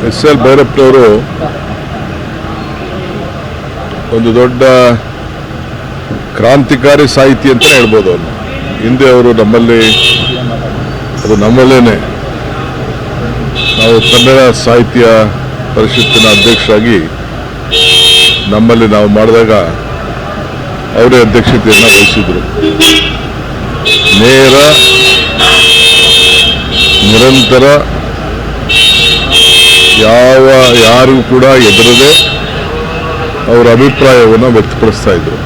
SL. ಭೈರಪ್ಪನವರು ಒಂದು ದೊಡ್ಡ ಕ್ರಾಂತಿಕಾರಿ ಸಾಹಿತಿ ಅಂತ ಹೇಳ್ಬೋದು. ಅವರು ಹಿಂದೆ ಅವರು ನಮ್ಮಲ್ಲೇನೆ ನಾವು ಕನ್ನಡ ಸಾಹಿತ್ಯ ಪರಿಷತ್ತಿನ ಅಧ್ಯಕ್ಷರಾಗಿ ನಮ್ಮಲ್ಲಿ ನಾವು ಮಾಡಿದಾಗ ಅವರೇ ಅಧ್ಯಕ್ಷತೆಯನ್ನು ವಹಿಸಿದರು. ನೇರ ನಿರಂತರ ಯಾರಿಗೂ ಕೂಡ ಎದುರದೆ ಅವರ ಅಭಿಪ್ರಾಯವನ್ನು ವ್ಯಕ್ತಪಡಿಸ್ತಾ ಇದ್ರು.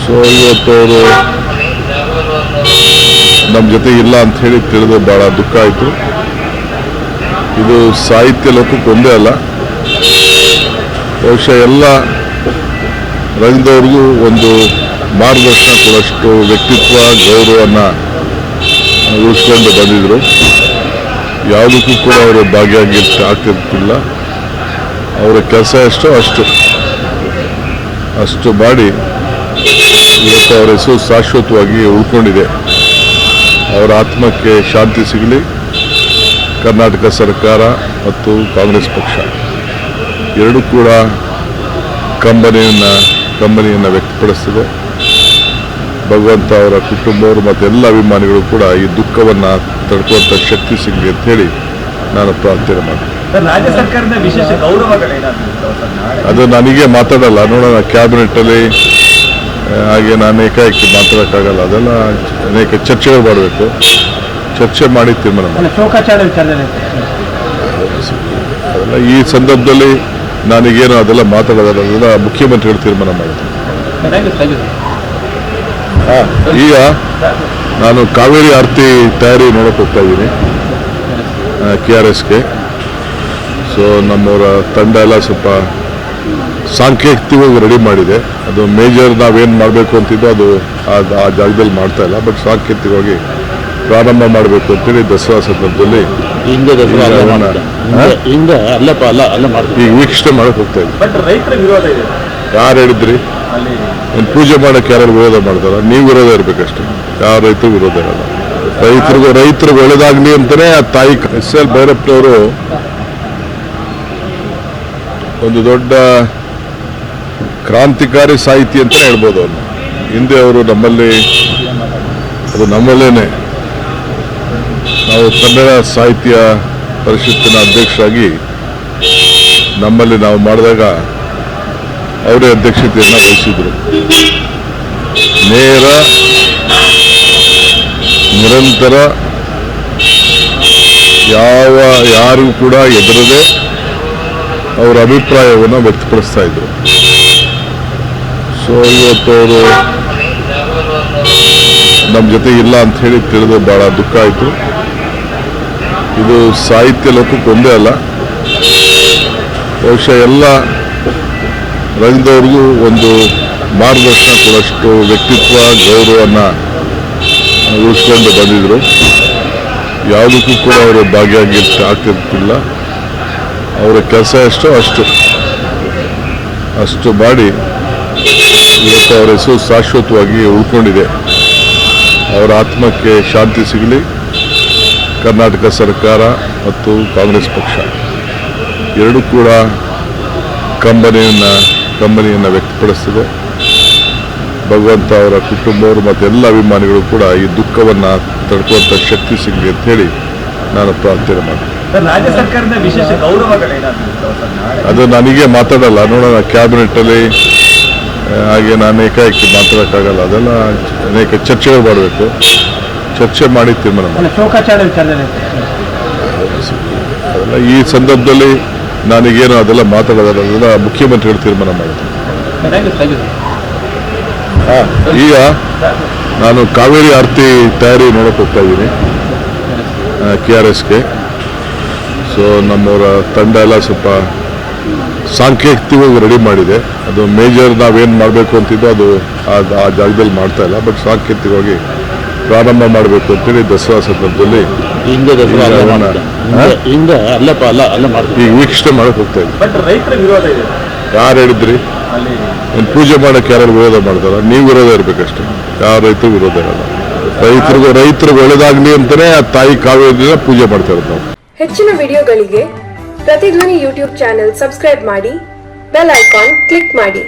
ಸೊ ಇವತ್ತು ಅವರು ನಮ್ಮ ಜೊತೆ ಇಲ್ಲ ಅಂತ ಹೇಳಿ ತಿಳಿದು ಭಾಳ ದುಃಖ ಆಯಿತು. ಇದು ಸಾಹಿತ್ಯ ಲೋಕಕ್ಕೆ ಒಂದೇ ಅಲ್ಲ, ಬಹುಶಃ ಎಲ್ಲ ರಂಗದವ್ರಿಗೂ ಒಂದು ಮಾರ್ಗದರ್ಶನ ಕೊಡೋಷ್ಟು ವ್ಯಕ್ತಿತ್ವ ಗೌರವವನ್ನು ಉಳಿಸ್ಕೊಂಡು ಬಂದಿದ್ದರು. ಯಾವುದಕ್ಕೂ ಕೂಡ ಅವರು ಆಗ್ತಿರ್ತಿಲ್ಲ. ಅವರ ಕೆಲಸ ಎಷ್ಟೋ ಅಷ್ಟು ಮಾಡಿ ಇವತ್ತು ಅವರ ಹೆಸರು ಶಾಶ್ವತವಾಗಿ ಉಳ್ಕೊಂಡಿದೆ. ಅವರ ಆತ್ಮಕ್ಕೆ ಶಾಂತಿ ಸಿಗಲಿ. ಕರ್ನಾಟಕ ಸರ್ಕಾರ ಮತ್ತು ಕಾಂಗ್ರೆಸ್ ಪಕ್ಷ ಎರಡೂ ಕೂಡ ಕಂಬನಿಯನ್ನು ವ್ಯಕ್ತಪಡಿಸ್ತಿದೆ. ಭಗವಂತ ಅವರ ಕುಟುಂಬವರು ಮತ್ತು ಎಲ್ಲ ಅಭಿಮಾನಿಗಳು ಕೂಡ ಈ ದುಃಖವನ್ನು ತಡ್ಕೊಳ್ಳುವಂಥ ಶಕ್ತಿ ಸಿಗಲಿ ಅಂತ ಹೇಳಿ ನಾನು ಪ್ರಾರ್ಥನೆ ಮಾಡ್ತೀನಿ. ರಾಜ್ಯ ಸರ್ಕಾರದ ವಿಶೇಷ ಅದು ನನಗೆ ಮಾತಾಡಲ್ಲ, ನೋಡೋಣ. ಕ್ಯಾಬಿನೆಟ್ಟಲ್ಲಿ ಹಾಗೆ ನಾನು ಏಕಾಏಕಿ ಮಾತಾಡೋಕ್ಕಾಗಲ್ಲ. ಅದೆಲ್ಲ ಅನೇಕ ಚರ್ಚೆಗಳು ಮಾಡಬೇಕು. ಚರ್ಚೆ ಮಾಡಿ ತೀರ್ಮಾನ ಮಾಡಿ. ಅದೆಲ್ಲ ಈ ಸಂದರ್ಭದಲ್ಲಿ ನನಗೇನು ಅದೆಲ್ಲ ಮಾತಾಡೋದಲ್ಲ, ಮುಖ್ಯಮಂತ್ರಿಗಳು ತೀರ್ಮಾನ ಮಾಡ್ತೀನಿ. ಈಗ ನಾನು ಕಾವೇರಿ ಆರತಿ ತಯಾರಿ ನೋಡೋಕೆ ಹೋಗ್ತಾ ಇದ್ದೀನಿ KRSಗೆ. ಸೊ ನಮ್ಮವರ ತಂಡ ಎಲ್ಲ ಸ್ವಲ್ಪ ಸಾಂಕೇತಿಕವಾಗಿ ರೆಡಿ ಮಾಡಿದೆ. ಅದು ಮೇಜರ್ ನಾವೇನು ಮಾಡಬೇಕು ಅಂತಿದ್ದೋ ಅದು ಆ ಜಾಗದಲ್ಲಿ ಮಾಡ್ತಾ ಇಲ್ಲ, ಬಟ್ ಸಾಂಕೇತಿಕವಾಗಿ ಪ್ರಾರಂಭ ಮಾಡಬೇಕು ಅಂತೇಳಿ ದಸರಾ ಸಂದರ್ಭದಲ್ಲಿ ಈಗ ವೀಕ್ಷಣೆ ಮಾಡಕ್ಕೆ ಹೋಗ್ತಾ ಇದ್ದೀವಿ. ಯಾರು ಹೇಳಿದ್ರಿ? ಪೂಜೆ ಮಾಡೋಕ್ಕೆ ಯಾರು ವಿರೋಧ ಮಾಡ್ತಾರ? ನೀವು ವಿರೋಧ ಇರಬೇಕಷ್ಟೇ, ಯಾವ ರೈತರು ವಿರೋಧ ಇರಲ್ಲ. ರೈತರಿಗೆ ಒಳ್ಳೇದಾಗ್ಲಿ ಅಂತಲೇ ಆ ತಾಯಿ ಎಸ್.ಎಲ್. ಭೈರಪ್ಪನವರು ಒಂದು ದೊಡ್ಡ ಕ್ರಾಂತಿಕಾರಿ ಸಾಹಿತಿ ಅಂತ ಹೇಳ್ಬೋದು. ಅವರು ಹಿಂದೆ ಅವರು ನಮ್ಮಲ್ಲೇನೆ ನಾವು ಕನ್ನಡ ಸಾಹಿತ್ಯ ಪರಿಷತ್ತಿನ ಅಧ್ಯಕ್ಷರಾಗಿ ನಮ್ಮಲ್ಲಿ ನಾವು ಮಾಡಿದಾಗ ಅವರೇ ಅಧ್ಯಕ್ಷತೆಯನ್ನು ವಹಿಸಿದರು. ನೇರ ನಿರಂತರ ಯಾರಿಗೂ ಕೂಡ ಎದುರದೆ ಅವರ ಅಭಿಪ್ರಾಯವನ್ನು ವ್ಯಕ್ತಪಡಿಸ್ತಾ ಇದ್ರು. ಸೊ ಇವತ್ತು ಅವರು ನಮ್ಮ ಜೊತೆ ಇಲ್ಲ ಅಂತ ಹೇಳಿ ತಿಳಿದು ಭಾಳ ದುಃಖ ಆಯಿತು. ಇದು ಸಾಹಿತ್ಯ ಲೋಕಕ್ಕೆ ಒಂದೇ ಅಲ್ಲ, ಬಹುಶಃ ಎಲ್ಲ ರಂಗದವ್ರಿಗೂ ಒಂದು ಮಾರ್ಗದರ್ಶನ ಕೊಡೋಷ್ಟು ವ್ಯಕ್ತಿತ್ವ ಗೌರವವನ್ನು ಉಳಿಸ್ಕೊಂಡು ಬಂದಿದ್ದರು. ಯಾವುದಕ್ಕೂ ಕೂಡ ಅವರು ಆಗ್ತಿರ್ತಿಲ್ಲ. ಅವರ ಕೆಲಸ ಎಷ್ಟೋ ಅಷ್ಟು ಮಾಡಿ ಇವತ್ತು ಅವರ ಹೆಸರು ಶಾಶ್ವತವಾಗಿ ಉಳ್ಕೊಂಡಿದೆ. ಅವರ ಆತ್ಮಕ್ಕೆ ಶಾಂತಿ ಸಿಗಲಿ. ಕರ್ನಾಟಕ ಸರ್ಕಾರ ಮತ್ತು ಕಾಂಗ್ರೆಸ್ ಪಕ್ಷ ಎರಡೂ ಕೂಡ ಕಂಬನಿಯನ್ನು ವ್ಯಕ್ತಪಡಿಸ್ತಿದೆ. ಭಗವಂತ ಅವರ ಕುಟುಂಬವರು ಮತ್ತು ಎಲ್ಲ ಅಭಿಮಾನಿಗಳು ಕೂಡ ಈ ದುಃಖವನ್ನು ತಡ್ಕೊಳ್ಳುವಂಥ ಶಕ್ತಿ ಸಿಗಲಿ ಅಂತ ಹೇಳಿ ನಾನು ಪ್ರಾರ್ಥನೆ ಮಾಡ್ತೀನಿ. ರಾಜ್ಯ ಸರ್ಕಾರದ ವಿಶೇಷ ಅದು ನನಗೆ ಮಾತಾಡಲ್ಲ, ನೋಡೋಣ. ಕ್ಯಾಬಿನೆಟ್ಟಲ್ಲಿ ಹಾಗೆ ನಾನು ಏಕಾಏಕಿ ಮಾತಾಡೋಕ್ಕಾಗಲ್ಲ. ಅದೆಲ್ಲ ಅನೇಕ ಚರ್ಚೆಗಳು ಮಾಡಬೇಕು. ಚರ್ಚೆ ಮಾಡಿ ತೀರ್ಮಾನ ಮಾಡಿ. ಅದೆಲ್ಲ ಈ ಸಂದರ್ಭದಲ್ಲಿ ನನಗೇನು ಅದೆಲ್ಲ ಮಾತಾಡೋದಲ್ಲ, ಮುಖ್ಯಮಂತ್ರಿಗಳು ತೀರ್ಮಾನ ಮಾಡ್ತೀನಿ. ಈಗ ನಾನು ಕಾವೇರಿ ಆರತಿ ತಯಾರಿ ನೋಡೋಕೆ ಹೋಗ್ತಾ ಇದ್ದೀನಿ KRSಗೆ. ಸೊ ನಮ್ಮವರ ತಂಡ ಎಲ್ಲ ಸ್ವಲ್ಪ ಸಾಂಕೇತಿಕವಾಗಿ ರೆಡಿ ಮಾಡಿದೆ. ಅದು ಮೇಜರ್ ನಾವೇನು ಮಾಡಬೇಕು ಅಂತಿದ್ದೋ ಅದು ಆ ಜಾಗದಲ್ಲಿ ಮಾಡ್ತಾ ಇಲ್ಲ, ಬಟ್ ಸಾಂಕೇತಿಕವಾಗಿ ಪ್ರಾರಂಭ ಮಾಡಬೇಕು ಅಂತೇಳಿ ದಸರಾ ಸಂದರ್ಭದಲ್ಲಿ ಈಗ ವೀಕ್ಷಣೆ ಮಾಡಕ್ಕೆ ಹೋಗ್ತಾ ಇದ್ದೀವಿ. ಯಾರು ಹೇಳಿದ್ರಿ? ಪೂಜೆ ಮಾಡೋಕ್ಕೆ ಯಾರು ವಿರೋಧ ಮಾಡ್ತಾರ? ನೀವು ವಿರೋಧ ಇರಬೇಕಷ್ಟೇ, ಯಾವ ರೈತರು ವಿರೋಧ ಇರಲ್ಲ. ರೈತರಿಗೆ ಒಳ್ಳೇದಾಗ್ಲಿ ಅಂತಲೇ ಆ ತಾಯಿ ಕಾವೇರಿನ ಪೂಜೆ ಮಾಡ್ತಾ ಇರೋದು ನಾವು. ಹೆಚ್ಚಿನ ವಿಡಿಯೋಗಳಿಗೆ ಪ್ರತಿಧ್ವನಿ ಯೂಟ್ಯೂಬ್ ಚಾನೆಲ್ ಸಬ್ಸ್ಕ್ರೈಬ್ ಮಾಡಿ, ಬೆಲ್ ಐಕಾನ್ ಕ್ಲಿಕ್ ಮಾಡಿ.